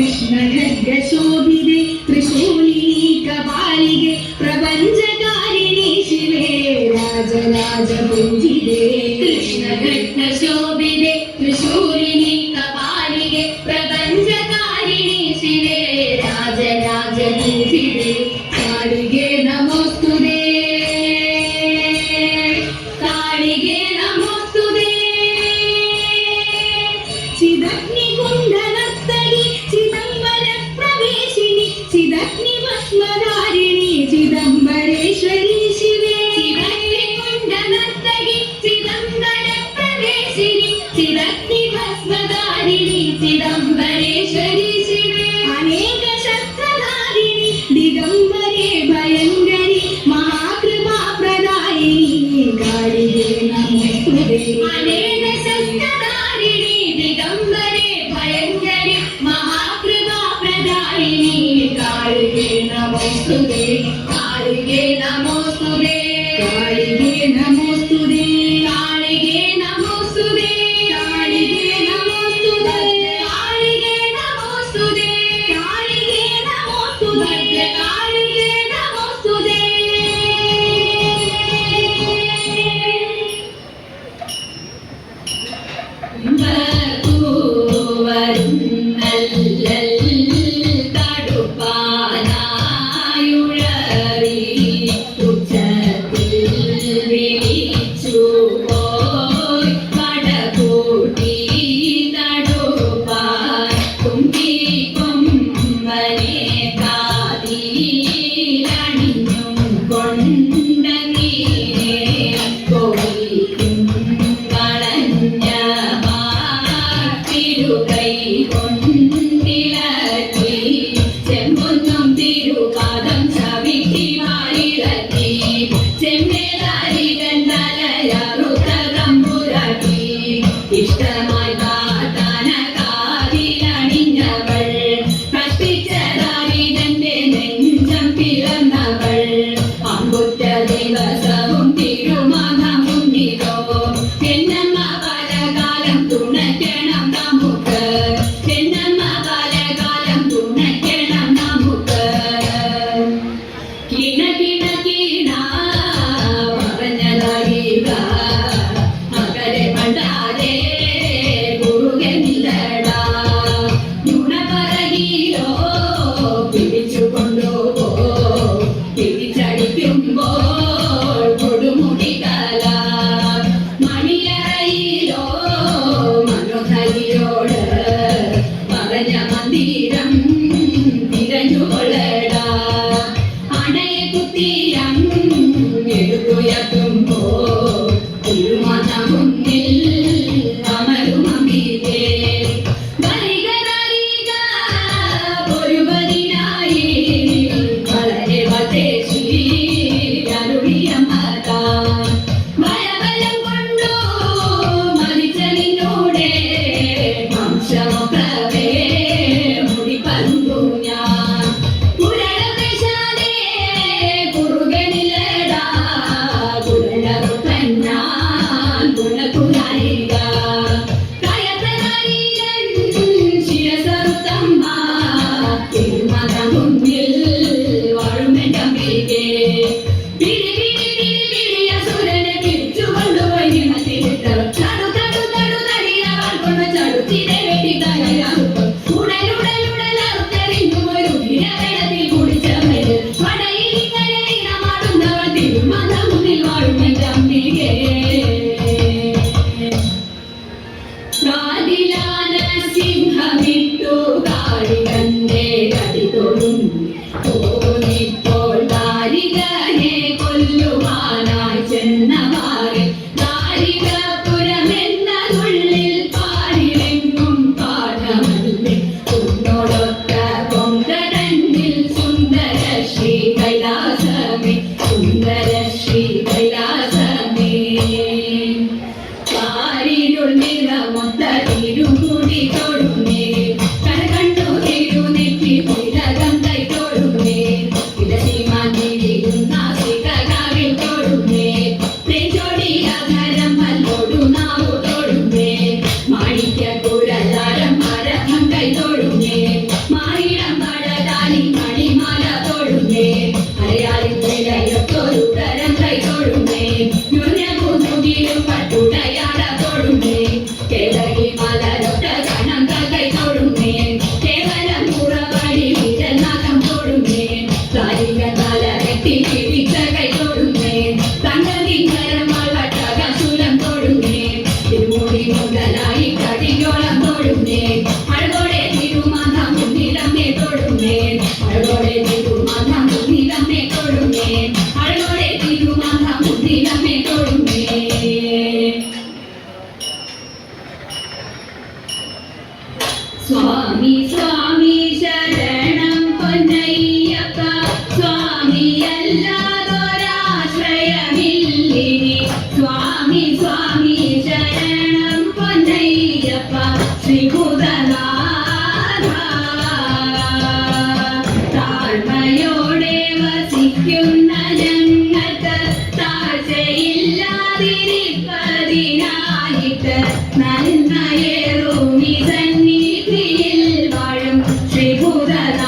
കൃഷ്ണഖഡ്ഗശോഭിതേ ത്രിശൂലിനി കപാലികേ പ്രപഞ്ചകാരിണി ശിവേ രാജരാജപൂജിതേ കൃഷ്ണഖഡ്ഗശോഭിതേ ത്രിശൂലിനി കപാലികേ പ്രപഞ്ചകാരിണി ശിവേ രാജരാജപൂജിതേ കാളികേ നമോസ്തുതേ കാളികേ നമോസ്തുതേ ചിദഗ്നികുണ്ഡനർത്തകി ചിദംബര പ്രവേശിനി ചിദഗ്നിഭസ്മധാരിണി ചിദംബരേശ്വരി ശിവേ ചിദഗ്നികുണ്ഡനർത്തകി ചിദംബര പ്രവേശിനി ചിദഗ്നിഭസ്മധാരിണി ചിദംബരേശ്വരി ശിവേ അനേക ശസ്ത്രധാരിണി ദിഗംബരേ ഭയങ്കരി മഹാകൃപാപ്രദായിനി കാളികേ നമോസ്തുതേ അനേക ശസ്ത്രധാരിണി ദിഗംബരേ ഭയങ്കരി മഹാകൃപാപ്രദായിനി കാളികേ നമോസ്തുതേ കാളികേ നമോസ്തുതേ കാളികേ നമോസ്തുതേ കാളികേ നമോസ്തുതേ കാളികേ നമോസ്തുതേ കാളികേ നമോസ്തുതേ കാളികേ നമോസ്തുതേ കാളികേ നമോസ്തുതേ ഇഷ്ടമായി കാതനകാതിലണിഞ്ഞവൾ കഷ്ടിച്ചതാരിതന്റെ നെഞ്ചം പിറന്നവൾ അമ്പുറ്റ ദിവസവും തിരുമകമുന്നിതോ എന്നമ്മ പലകാലം തുണയ്ക്കണം നമുക്ക് എന്നമ്മ പലകാലം തുണയ്ക്കണം നമുക്ക് കിണ കിണ കിണ പറഞ്ഞതായിക മകരെ പണ്ടാരേ കുറുകനില്ലടാ നുണ പറകിലോ പിടിച്ചുകൊണ്ടുപോ പിടിച്ചടിക്കുമ്പോൾ കൊടുമുടികല മണിയറയിലോ മനോഹരിയോട് പറഞ്ഞ മന്ദിരം തിരഞ്ഞുകൊള്ളടാ അണയെ കുത്തിയം എടുത്തുയർത്തുമ്പോ തിരുമണമുന്നിൽ അമരുമീതേ വരിക ഒരുവരിനായി വളരെ വതേശി അരുളിയമ്മത ഭയബലം കൊണ്ടു മരിച്ച നിന്നോടെ വംശമൊക്കവേ മുടിപ്പ സ്വാമി സ്വാമി ശരണം പൊന്നയ്യപ്പ സ്വാമി അല്ലാതൊരാശ്രയമില്ലിനി സ്വാമി സ്വാമി ശരണം പൊന്നയ്യപ്പ ശ്രീഭൂതനാഥ താഴ്മയോടെ വസിക്കുന്ന ഞങ്ങൾക്ക് താഴ്ചയില്ലാതിരിപ്പതിനായിട്ട് നന്മയേറുമി സന്നിധിയിൽ വാഴും ശ്രീഭൂതനാഥ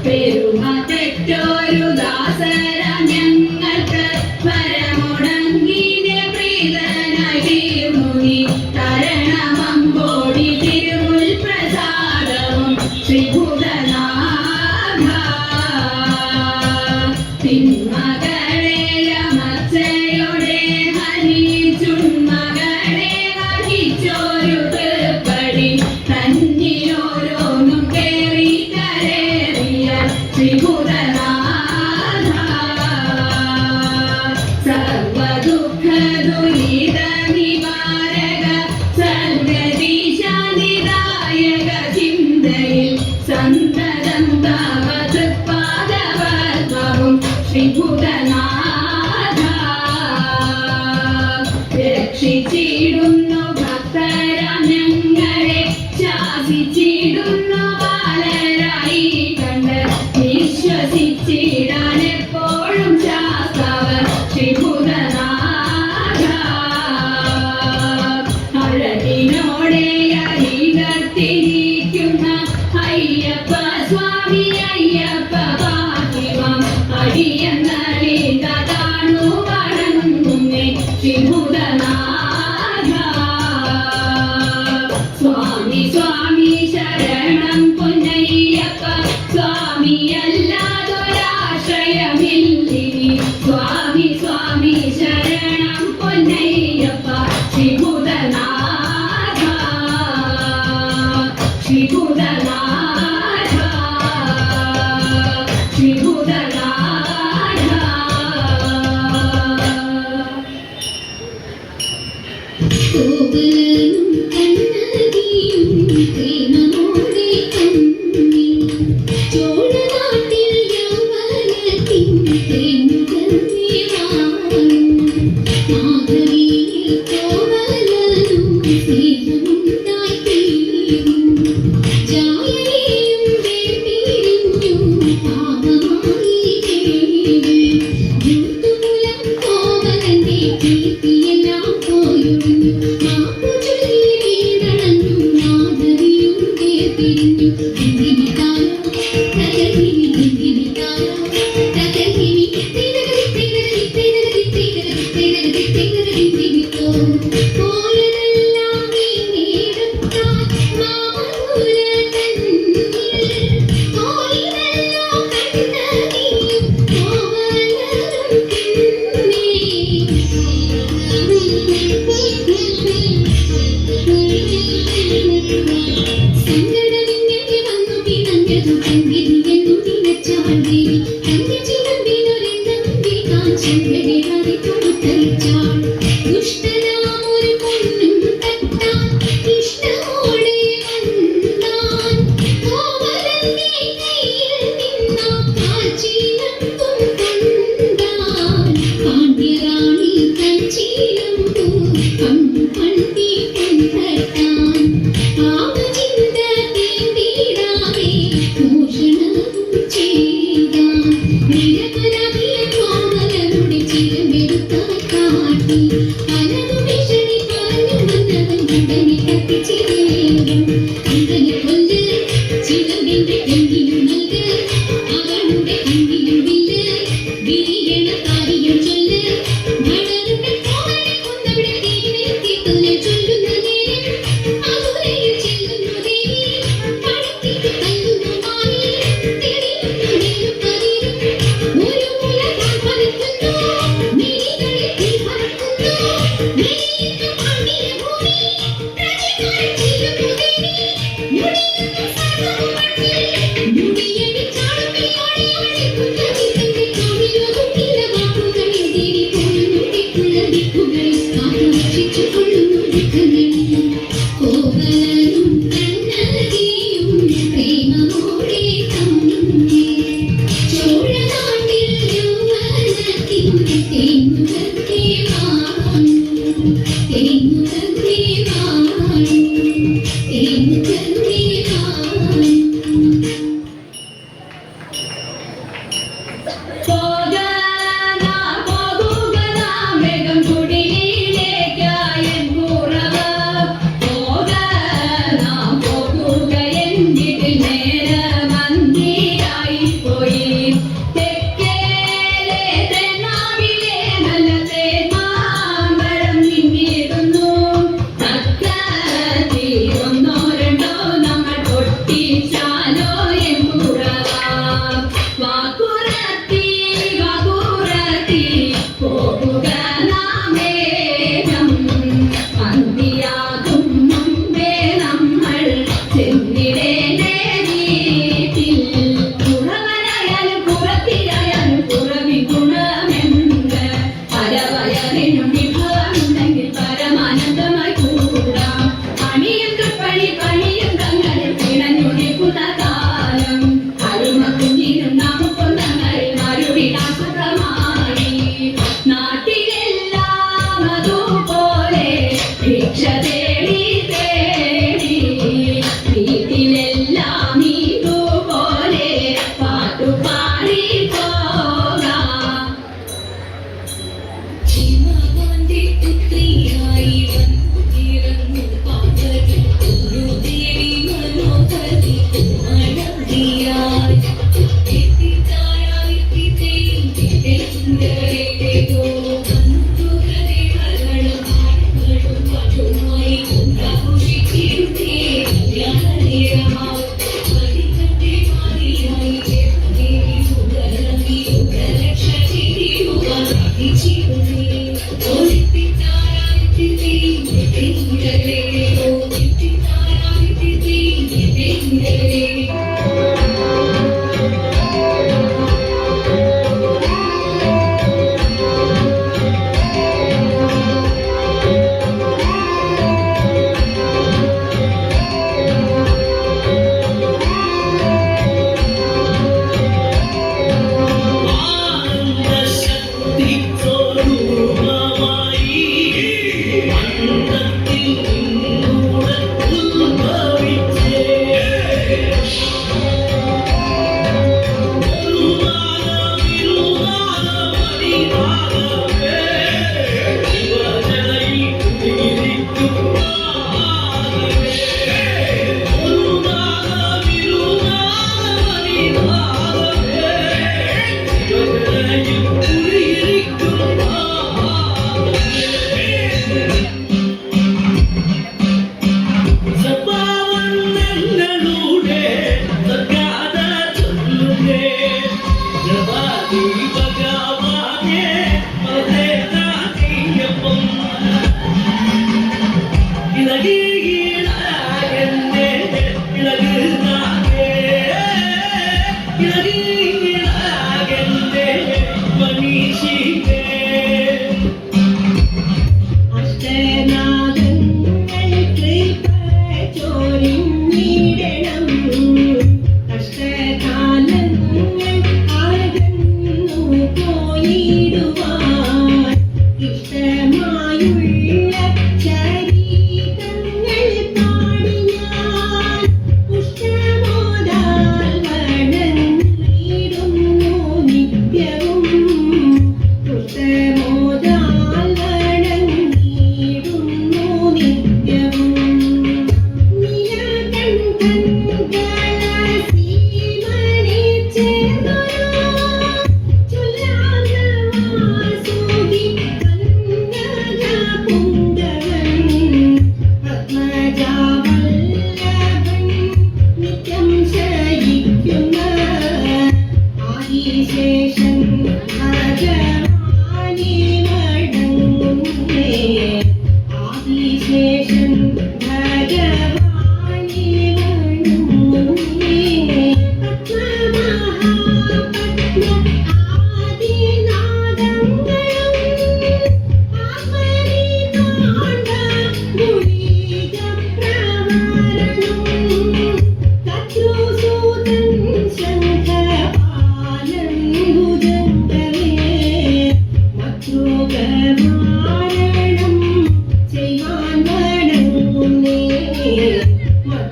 പെരുമ തെറ്റൊരു ദാസര ഞങ്ങൾക്ക് പരമുടങ്ങിനെ പ്രീതനായി തീർന്നുനി തരണമമ്പോടി തിരുമുൽ പ്രസാദവും ശ്രീഭൂതനാഥ തിന്മകളെ അമർച്ചയോടെ ഹനിച്ചുണ്മകളെ വഹിച്ചൊരു തൃപ്പടി തന്നിലോരോന്നും കേറി കരേറിയ ശ്രീഭൂതനാഥ സർവദുഃഖ ദുരിത നിവാരക സർഗദീശാനിദായക ചിന്തയിൽ സന്തതം തവ തൃപ്പാദപദ്മവും ശ്രീഭൂതനാഥ രക്ഷിച്ചിടുന്നു ഭക്തരാം ഞങ്ങളെ ശാസിച്ചിടുന്നു ബാലരായി കണ്ട് വിശ്വസിച്ചിടാൻ എപ്പോഴും ശാസ്താവ് ശ്രീഭൂതനാഥ അഴകിനോടെ അരികത്തിരിക്കുന്ന അയ്യപ്പ സ്വാമി അയ്യപ്പ പാതിമം അടിയങ്ങളിൽ താണു വണങ്ങുന്നേ ശ്രീഭൂതനാഥ സ്വാമി സ്വാമി ശരണം പൊന്നയ്യപ്പ സ്വാമി അല്ലാതൊരാശ്രയമില്ലിനി സ്വാമി സ്വാമി ശരണം പൊന്നയ്യപ്പ ശ്രീഭൂതനാഥ ശ്രീഭൂതനാഥ ശ്രീഭൂതനാഥ കോവലനും കണ്ണകിയും പ്രേമമോടെ കണ്ണി ചോഴനാട്ടിൽ യൗവനത്തിൻ പ്രേമകന്യവാൻ മാധവിയിൽ കോവലനും സ്നേഹമുണ്ടായി തീരും ജായയും വേർപിരിഞ്ഞു പാപമായി ദേവി യൂത്തുമൂലം കോവലന്റെ കീർത്തിയെല്ലാം പോയൊഴിഞ്ഞു മാപ്പു ചൊല്ലി വീടണഞ്ഞു മാധവിയും വേർപിരിഞ്ഞു എന്തിനിതാരോ പ്രകൃതിനി എന്തിനിതാരോ പ്രകൃതിനി പോയതെല്ലാം വീണ്ടെടുക്കാൻ മാമൂല തന്നിൽ പോയിതല്ലോ കണ്ണകിയും കോവലനും സങ്കടമിങ്ങനെ വന്നു പിണഞ്ഞതു കണ്ണിരിയെന്നു നിലച്ചാൽ ദേവി കന്യ ചിലമ്പിനൊരെണ്ണി കാഞ്ചങ്കരെ വരെ കൊടുത്തയച്ചാൾ ദുഷ്ടനാമൊരു പൊന്നും തട്ടാൻ ഇഷ്ടമോടെ വന്നാൻ കോവലന്റെ കയ്യിൽ നിന്നാ കാൽച്ചീലമ്പും കൊണ്ടാൻ പാണ്ഡ്യറാണി കൽച്ചീലമ്പു കണ്ടു പണ്ടി കൊണ്ടട്ടാൻ പാപചിന്ത തീണ്ടിടാതെ മോഷണവും ചെയ്താൻ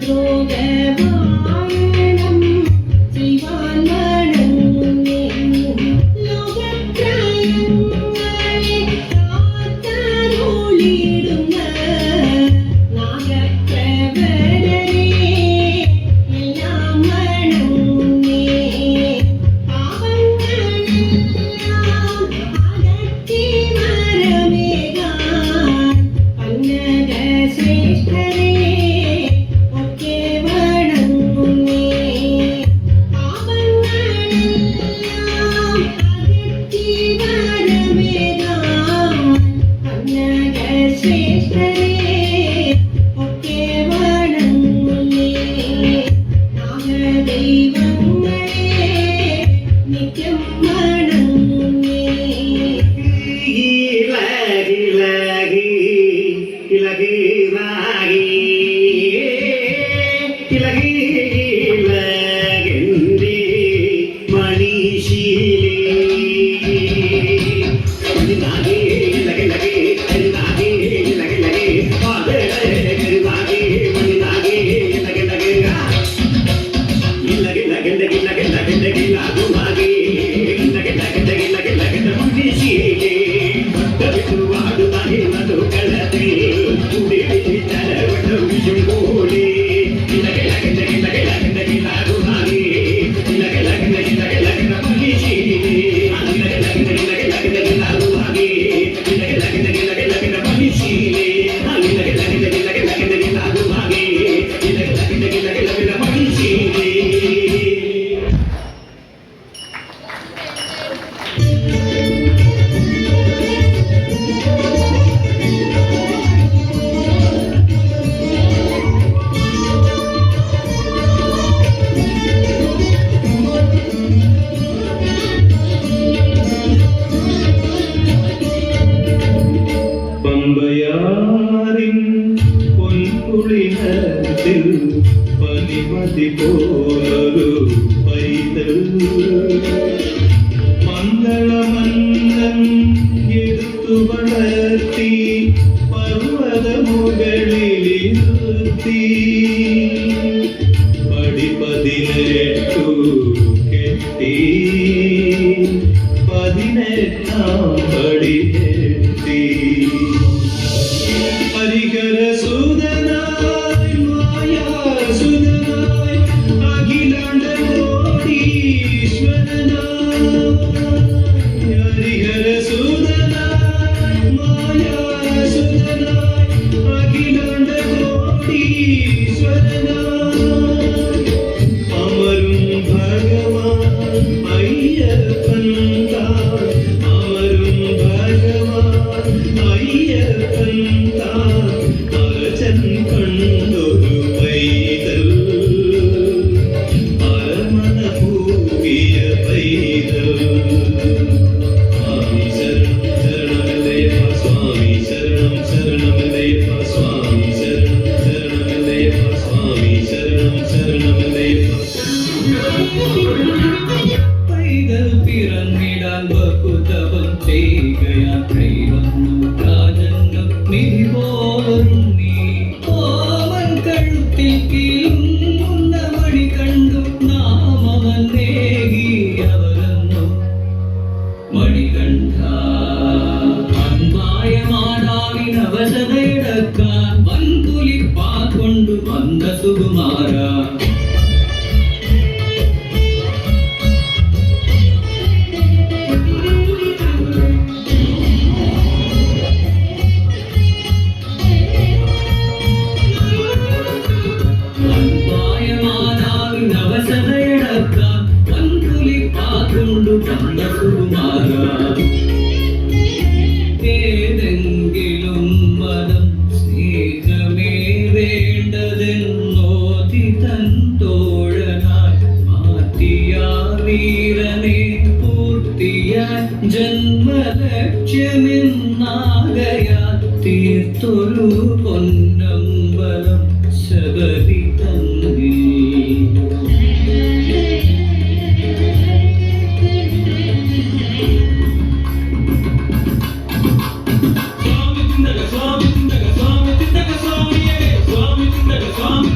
ദ്രോഗവായണം ചെയ്വാൻ വണങ്ങുന്നേ ലോകത്രയങ്ങളെ കാത്തരുളിടുന്ന നാഗപ്രവരരെ എല്ലാം വണങ്ങുന്നേ പാവങ്ങളെല്ലാം അകറ്റി വരമേകാൻ പന്നഗശ്രേഷ്ഠരെ ഒക്കെ വണങ്ങുന്നേ പാവങ്ങളെല്ലാം അകറ്റി വരമേകാൻ പന്നഗശ്രേഷ്ഠരെ ഒക്കെ വണങ്ങുന്നേ നാഗദൈവങ്ങളെ നിത്യം വണങ്ങുന്നേ പമ്പയാറിൻ പൊൻകുളിനത്തിൽ പനിമതി പോലൊരു പൈതൽ മംഗളമന്ദം എടുത്തു വളർത്തി പർവ്വതമുകളിലിരുത്തി പടി 18 കെട്ടി 18ാം പടി എത്തി ഹരിഹരസുതനായി മായാസുതനായി അഖിലാണ്ട കോടീശ്വരനായി ഹരിഹരസുതനായി മായാസുതനായി അഖിലാണ്ട കോടീശ്വരനായി അമരും ഭഗവാൻ അയ്യപ്പൻ താൻ അമരും ഭഗവാൻ അയ്യപ്പൻ താൻ അരചൻ കണ്ടൊരു പൈതൽ അരമന പൂവിയ പൈതൽ സ്വാമി ശരണം ശരണമല്ലയ്യപ്പ സ്വാമി ശരണം ശരണമല്ലയ്യപ്പ സ്വാമി ശരണം ശരണമല്ലയ്യപ്പ സ്വാമി ശരണം ശരണമല്ലയ്യപ്പ പൈതൽ പിറന്നിടാൻ ബഹുതപം ചെയ്യുകയാ കൈവന്നു രാജന്നം നിധി പോലൊരുങ്ങി ഓമൻ കഴുത്തിൽ കീഴുന്ന മണി കണ്ടു നാമവൻ നേകി അവരന്നു മണികണ്ഠ അൻപായ മാതാവിനവശതയെടുക്കാൻ വൻകുലിപ്പാ കൊണ്ടു വന്ന സുകുമാര ഏതെങ്കിലും മതം സ്നേഹമേ വേണ്ടതെന്നോതി തൻ തോഴനായി മാറ്റിയ വീരനെ പൂർത്തിയ ജന്മലക്ഷ്യമെന്നാകയാൽ തീർത്തൊരു പൊന്നമ്പലം ശബരി തന്നിൽ Swami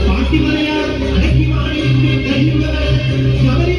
പാട്ടി പറയാൻ അടക്കി മാറി കഴിയുന്നത്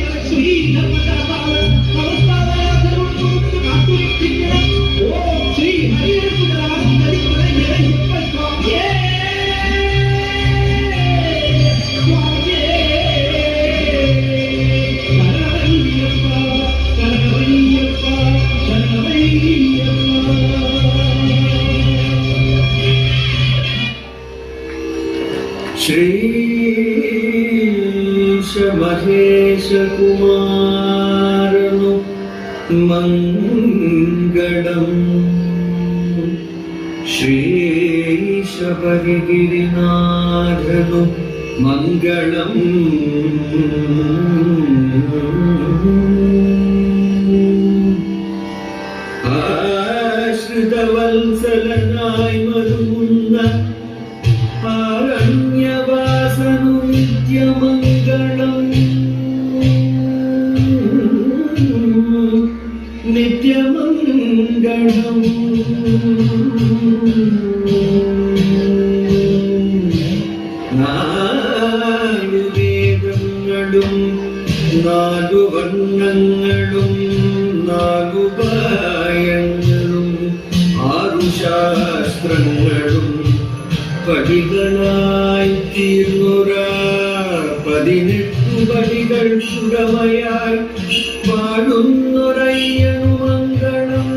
ശേഷകുമാരനു മംഗളം ശ്രീശബരിഗിരിനാഥനു മംഗളം ആശ്രിതവത്സലനായി മരുന്ന ആരണ്യവാസനു നിത്യമംഗളം നിത്യമംഗളം നാലു വേദങ്ങളും നാലു വർണ്ണങ്ങളും നാലു ഭയങ്ങളും ആറു ശാസ്ത്രങ്ങളും പടികളായി തീർന്നുര 18 പടികൾ സുഖമയായി പാടുന്നൊരയ്യനു മംഗളം.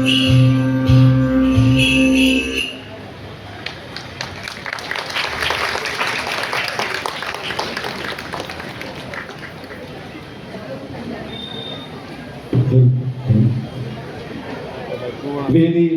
വേദിയിൽ